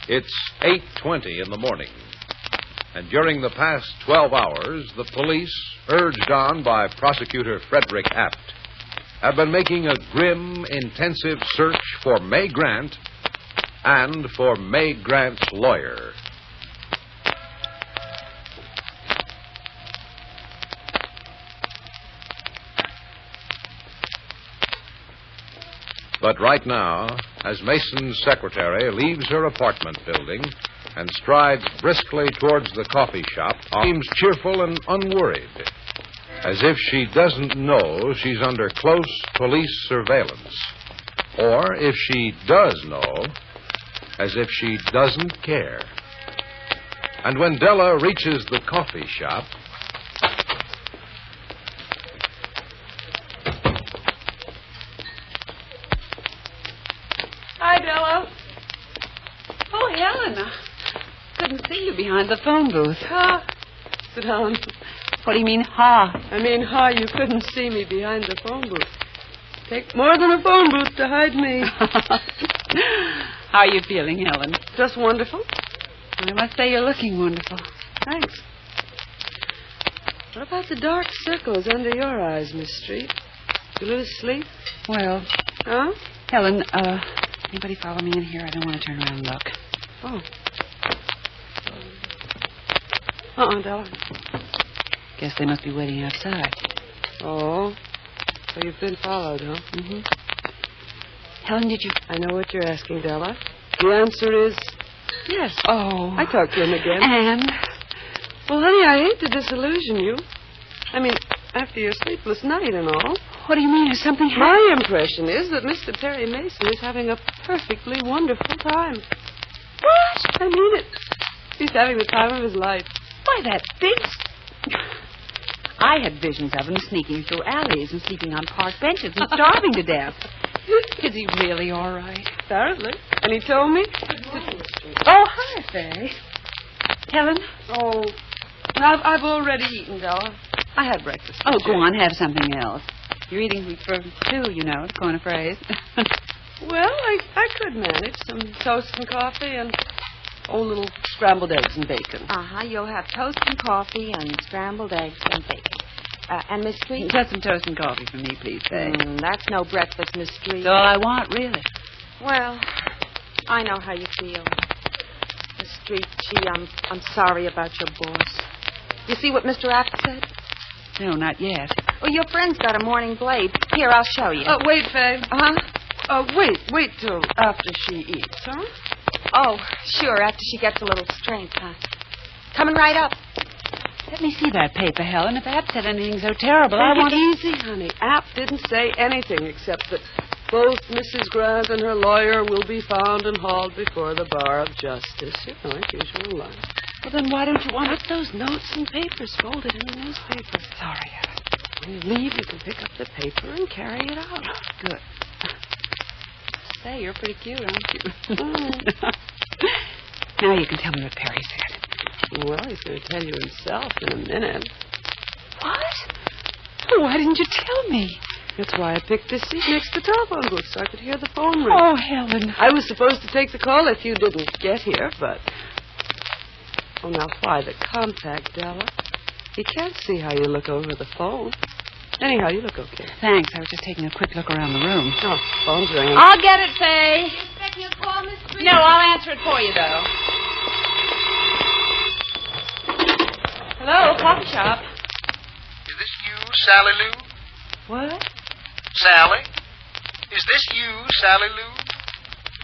It's 8:20 in the morning. And during the past 12 hours, the police, urged on by Prosecutor Frederick Apt, have been making a grim, intensive search for May Grant and for May Grant's lawyer. But right now, as Mason's secretary leaves her apartment building and strides briskly towards the coffee shop, seems cheerful and unworried, as if she doesn't know she's under close police surveillance. Or, if she does know, as if she doesn't care. And when Della reaches the coffee shop... Hi, Della. Oh, Helen. I couldn't see you behind the phone booth. Ha! Sit down. What do you mean, ha? I mean, ha, you couldn't see me behind the phone booth. Take more than a phone booth to hide me. How are you feeling, Helen? Just wonderful. I must say you're looking wonderful. Thanks. What about the dark circles under your eyes, Miss Street? You lose sleep? Well, Huh? Helen, anybody follow me in here? I don't want to turn around and look. Oh. Della. Guess they must be waiting outside. Oh. So you've been followed, huh? Mm-hmm. Helen, did you... I know what you're asking, Della. The answer is yes. Oh. I talked to him again. And? Well, honey, I hate to disillusion you. I mean, after your sleepless night and all. What do you mean? Has something happened? My impression is that Mr. Perry Mason is having a perfectly wonderful time. What? I mean it. He's having the time of his life. Why, that big... I had visions of him sneaking through alleys and sleeping on park benches and starving to death. Is he really all right? Apparently. And he told me... Oh, hi, Faye. Helen? Oh, I've already eaten, Della. I had breakfast. Oh, go on, have something else. You're eating for two, you know, to coin a phrase. Well, I could manage some toast and coffee and little scrambled eggs and bacon. You'll have toast and coffee and scrambled eggs and bacon. And Miss Street? Just some toast and coffee for me, please, Faye. That's no breakfast, Miss Street. That's all I want, really. Well, I know how you feel. Miss Street, gee, I'm sorry about your boss. You see what Mr. Apt said? No, not yet. Well, your friend's got a morning blade. Here, I'll show you. Wait, Faye. Uh-huh. Wait till after she eats, huh? Oh, sure, after she gets a little strength, huh? Coming right up. Let me see that paper, Helen. If Apt said anything so terrible, I I want... Easy, honey. Apt didn't say anything except that both Mrs. Grant and her lawyer will be found and hauled before the bar of justice. You know, like usual line. Well, then why don't you want... Put those notes and papers folded in the newspaper. Sorry, Helen. When you leave, you can pick up the paper and carry it out. Good. Say, you're pretty cute, aren't you? Now you can tell me what Perry said. Well, he's going to tell you himself in a minute. What? Oh, why didn't you tell me? That's why I picked this seat next to the telephone booth so I could hear the phone ring. Oh, Helen. I was supposed to take the call if you didn't get here, but... Oh, now, why the compact, Della? He can't see how you look over the phone. Anyhow, you look okay. Thanks. I was just taking a quick look around the room. Oh, phone's ringing. I'll get it, Faye. Expecting a call, Miss Street? No, I'll answer it for you, though. Hello, coffee shop. Is this you, Sally Lou? What? Sally? Is this you, Sally Lou?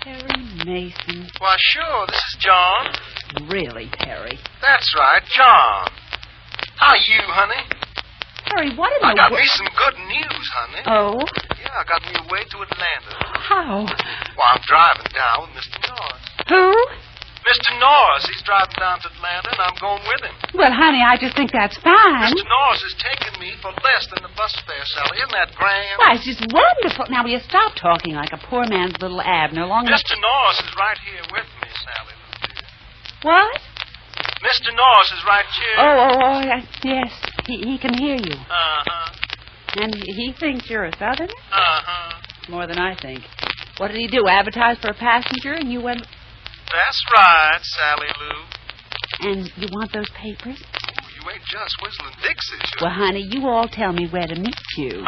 Perry Mason. Why, sure. This is John. Really, Perry? That's right, John. How you, honey? Perry, what in I the got world? me some good news, honey. Oh? Yeah, I got me away to Atlanta. How? Well, I'm driving down with Mr. Norris. Who? Mr. Norris, he's driving down to Atlanta, and I'm going with him. Well, honey, I just think that's fine. Mr. Norris is taking me for less than the bus fare, Sally. Isn't that grand? Why, it's just wonderful. Now, will you stop talking like a poor man's little Abner long enough... Mr. Norris is right here with me, Sally. What? Mr. Norris is right here. Yes. He can hear you. Uh-huh. And he thinks you're a Southerner? Uh-huh. More than I think. What did he do, advertise for a passenger and you went... That's right, Sally Lou. And you want those papers? Oh, you ain't just whistling Dixie, sure. Well, honey, you all tell me where to meet you.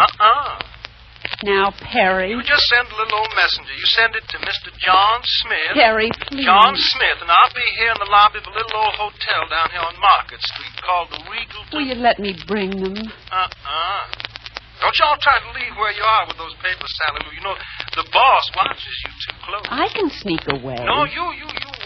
Now, Perry. You just send a little old messenger. You send it to Mr. John Smith. Perry, please. John Smith, and I'll be here in the lobby of a little old hotel down here on Market Street called the Regal. Will you let me bring them? Don't y'all try to leave where you are with those papers, Sally Lou. You know, the boss watches you too close. I can sneak away. No, you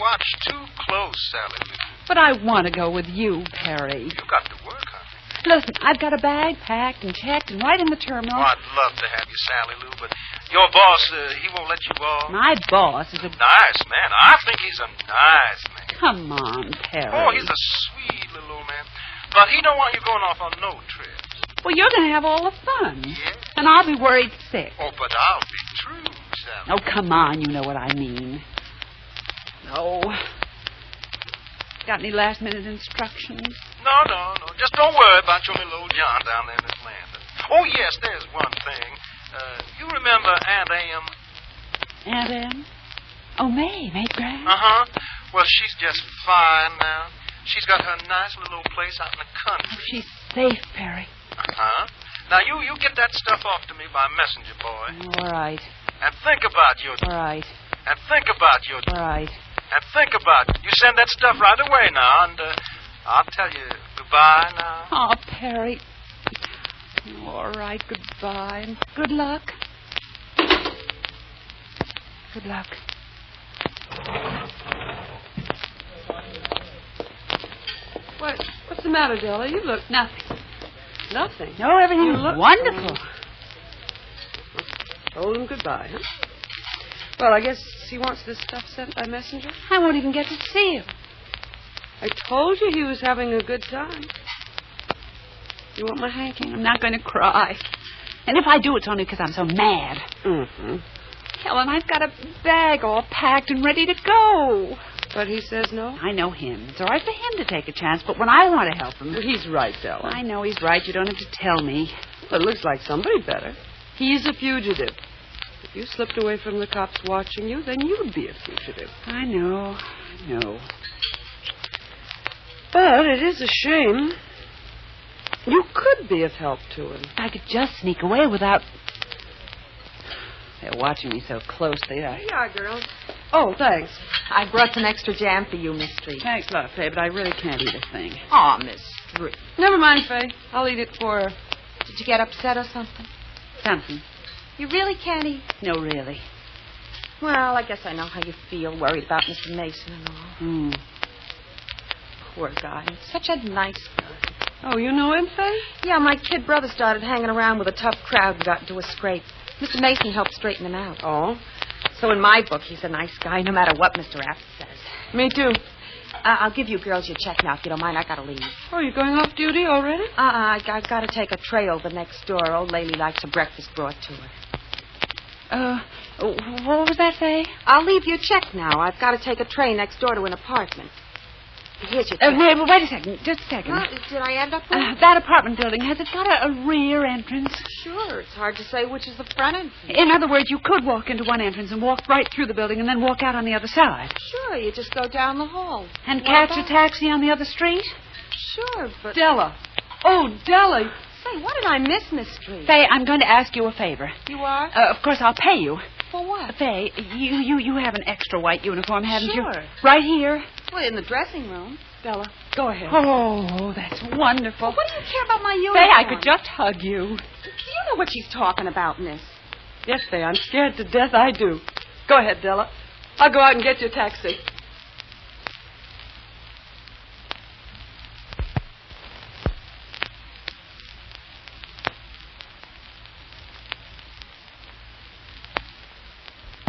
watch too close, Sally Lou. But I want to go with you, Perry. You got to work, honey. Listen, I've got a bag packed and checked and right in the terminal. Oh, I'd love to have you, Sally Lou, but your boss, he won't let you off. My boss is a... Nice man. I think he's a nice man. Come on, Perry. Oh, he's a sweet little old man. But he don't want you going off on no trips. Well, you're going to have all the fun. Yeah? And I'll be worried sick. Oh, but I'll be true, Sally. Oh, come on. You know what I mean. No. Got any last-minute instructions? No. Just don't worry about your little old John down there in Atlanta. Oh, yes, there's one thing. You remember Aunt Am? Aunt Em? Oh, May Grant? Uh-huh. Well, she's just fine now. She's got her nice little old place out in the country. Oh, she's safe, Perry. Uh-huh. Now, you get that stuff off to me by messenger, boy. All right. And think about your... All right. And think about your... All right. And think about it. You send that stuff right away now, and I'll tell you goodbye now. Oh, Perry. All right, goodbye. And good luck. Good luck. What's the matter, Della? You look... Nothing. Nothing? No, everything's You look wonderful. Told him goodbye, huh? Well, I guess he wants this stuff sent by messenger. I won't even get to see him. I told you he was having a good time. You want my hanky? I'm not going to cry. And if I do, it's only because I'm so mad. Mm-hmm. Helen, I've got a bag all packed and ready to go. But he says no? I know him. It's all right for him to take a chance, but when I want to help him... Well, he's right, Della. I know he's right. You don't have to tell me. But it looks like somebody better. He's a fugitive. If you slipped away from the cops watching you, then you'd be a fugitive. I know. But it is a shame. You could be of help to him. If I could just sneak away without... They're watching me so closely. Here you are, girls. Oh, thanks. I brought some extra jam for you, Miss Street. Thanks a lot, Faye, but I really can't eat a thing. Oh, Miss Street. Never mind, Faye. I'll eat it for her. Did you get upset or something? Something. You really can't eat? No, really. Well, I guess I know how you feel, worried about Mr. Mason and all. Poor guy. Such a nice guy. Oh, you know him, Faye? Yeah, my kid brother started hanging around with a tough crowd and got into a scrape. Mr. Mason helped straighten him out. Oh? So in my book, he's a nice guy, no matter what Mr. Aft says. Me too. I'll give you girls your check now, if you don't mind. I gotta leave. Oh, you're going off duty already? I gotta take a tray over next door. Old lady likes her breakfast brought to her. What was that, Faye? I'll leave you a check now. I've got to take a tray next door to an apartment. Here's your check. Wait a second. Just a second. Well, did I end up with? That apartment building, has it got a rear entrance? Sure. It's hard to say which is the front entrance. In other words, you could walk into one entrance and walk right through the building and then walk out on the other side. Sure. You just go down the hall. And catch a taxi on the other street? Sure, but... Della. Oh, Della. Say, what did I miss, Miss Street? Faye, I'm going to ask you a favor. You are? Of course, I'll pay you. For what? Faye, you have an extra white uniform, haven't you? Sure. Right here? Well, in the dressing room. Della, go ahead. Oh, that's wonderful. Well, what do you care about my uniform? Faye, I could just hug you. Do you know what she's talking about, miss? Yes, Faye, I'm scared to death. I do. Go ahead, Della. I'll go out and get your taxi.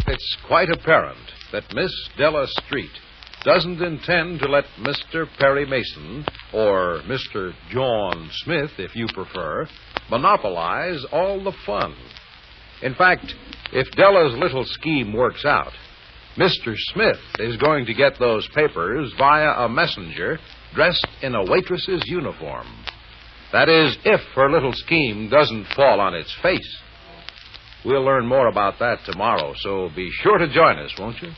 It's quite apparent that Miss Della Street doesn't intend to let Mr. Perry Mason, or Mr. John Smith, if you prefer, monopolize all the fun. In fact, if Della's little scheme works out, Mr. Smith is going to get those papers via a messenger dressed in a waitress's uniform. That is, if her little scheme doesn't fall on its face. We'll learn more about that tomorrow, so be sure to join us, won't you?